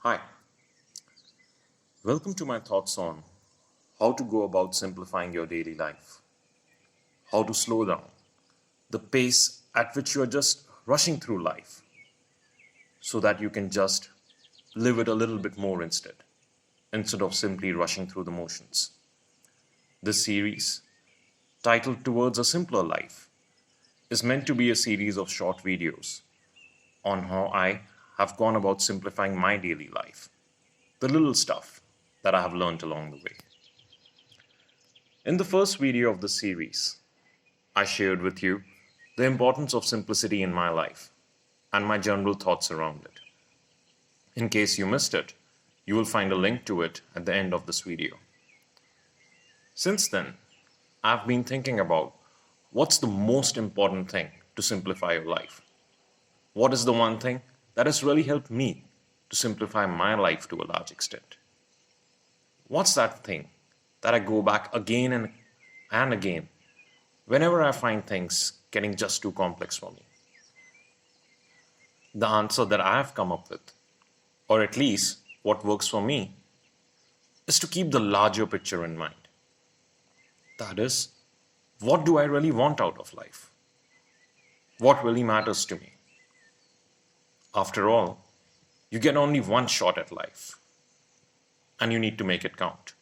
Hi, welcome to my thoughts on how to go about simplifying your daily life, how to slow down the pace at which you are just rushing through life so that you can just live it a little bit more instead of simply rushing through the motions. This series, titled Towards a Simpler Life, is meant to be a series of short videos on how I have gone about simplifying my daily life, the little stuff that I have learned along the way. In the first video of the series, I shared with you the importance of simplicity in my life and my general thoughts around it. In case you missed it, you will find a link to it at the end of this video. Since then, I've been thinking about what's the most important thing to simplify your life. What is the one thing that has really helped me to simplify my life to a large extent? What's that thing that I go back again and again whenever I find things getting just too complex for me? The answer that I have come up with, or at least what works for me, is to keep the larger picture in mind. That is, what do I really want out of life? What really matters to me? After all, you get only one shot at life, and you need to make it count.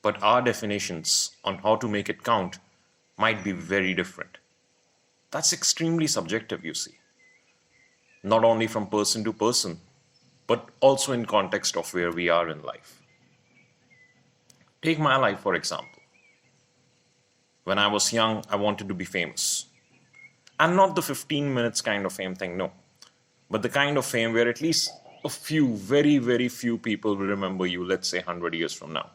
But our definitions on how to make it count might be very different. That's extremely subjective, you see. Not only from person to person, but also in context of where we are in life. Take my life, for example. When I was young, I wanted to be famous. And not the 15 minutes kind of fame thing, no. But the kind of fame where at least a few, very, very few people will remember you, let's say 100 years from now.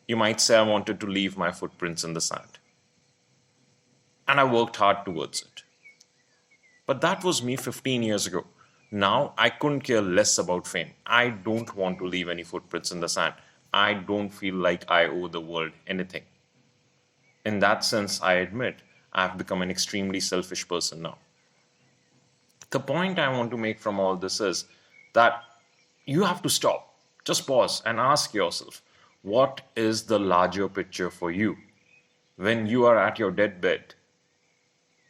You might say I wanted to leave my footprints in the sand. And I worked hard towards it. But that was me 15 years ago. Now I couldn't care less about fame. I don't want to leave any footprints in the sand. I don't feel like I owe the world anything. In that sense, I admit I've become an extremely selfish person now. The point I want to make from all this is that you have to stop, just pause and ask yourself, what is the larger picture for you? When you are at your deathbed,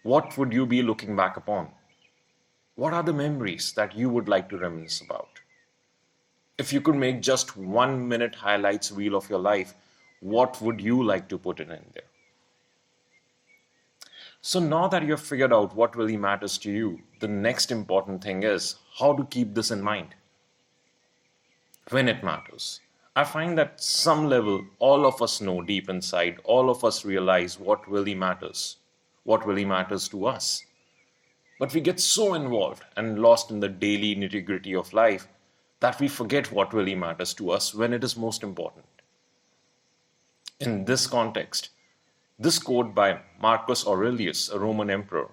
what would you be looking back upon? What are the memories that you would like to reminisce about? If you could make just 1 minute highlights reel of your life, what would you like to put in there? So now that you've figured out what really matters to you, the next important thing is how to keep this in mind when it matters. I find that some level, all of us know deep inside, all of us realize what really matters to us. But we get so involved and lost in the daily nitty-gritty of life that we forget what really matters to us when it is most important. In this context, this quote by Marcus Aurelius, a Roman emperor,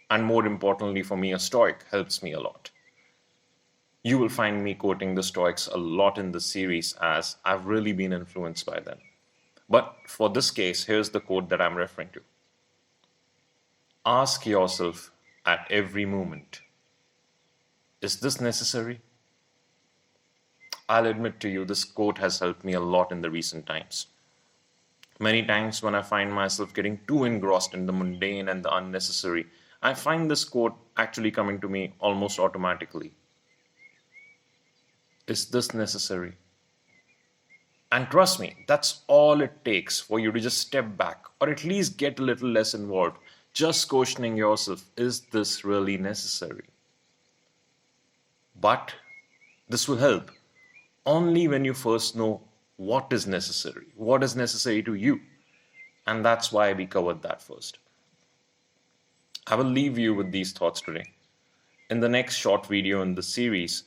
and more importantly for me, a Stoic, helps me a lot. You will find me quoting the Stoics a lot in this series as I've really been influenced by them. But for this case, here's the quote that I'm referring to. Ask yourself at every moment, is this necessary? I'll admit to you, this quote has helped me a lot in the recent times. Many times when I find myself getting too engrossed in the mundane and the unnecessary, I find this quote actually coming to me almost automatically. Is this necessary? And trust me, that's all it takes for you to just step back or at least get a little less involved, just questioning yourself, is this really necessary? But this will help only when you first know what is necessary to you. And that's why we covered that first. I will leave you with these thoughts today. In the next short video in this series,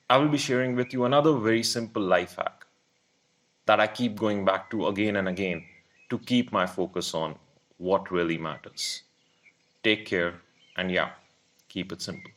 I will be sharing with you another very simple life hack that I keep going back to again and again to keep my focus on what really matters. Take care and keep it simple.